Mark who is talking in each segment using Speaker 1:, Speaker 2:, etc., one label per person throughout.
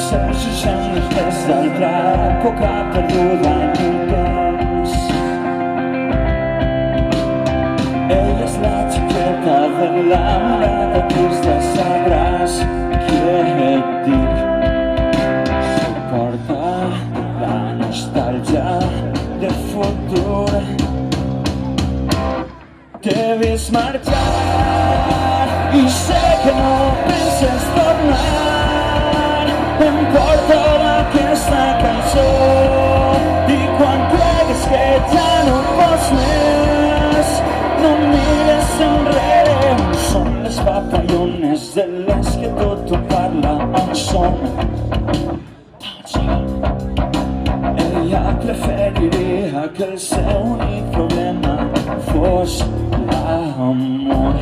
Speaker 1: Sergi anys des d'altra època perduda en el temps. Ella és la xiqueta de la mirada trista, sabràs què et dic. Suporta la nostàlgia del futur. T'he vist marxar i sé que no penses tornar. Em porta aquesta cançó i quan creguis que ja no pots més, no mires enrere. Són les papallones de les que tot ho parla, on som. Ella preferiria que el seu únic problema fos l'amor.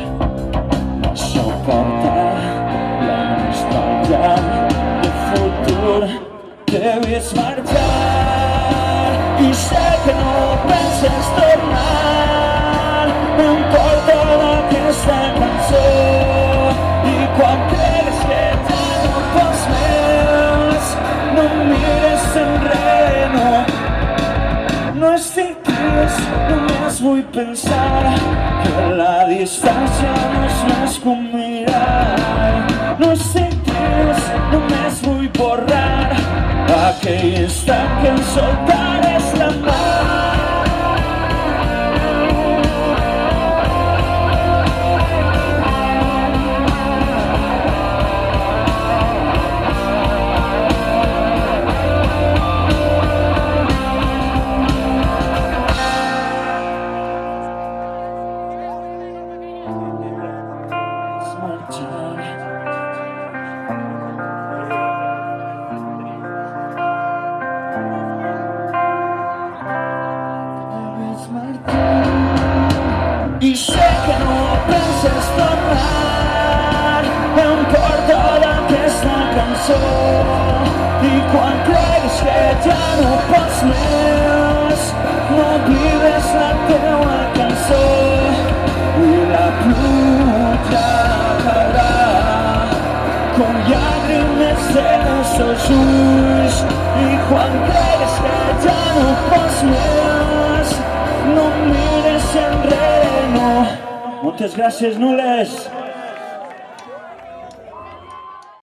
Speaker 1: No suporta la nostàlgia del futur. T'he vist marxar i sé que no penses tornar. Em porta aquesta cançó i quan cregues que ja no pots més, no mires enrere, no estic trist, només vull pensar que la distància no és més que un mirall. No estic trist, només vull borrar aquell instant que em soltares la mà. I sé que no penses tornar. Em porta d'aquesta cançó i quan creguis que ja no pots més, no oblides la teua cançó i la pluja caurà com llàgrimes dels teus ulls. I quan creguis que ja no pots més, no mires enrere. Moltes gràcies, Nules!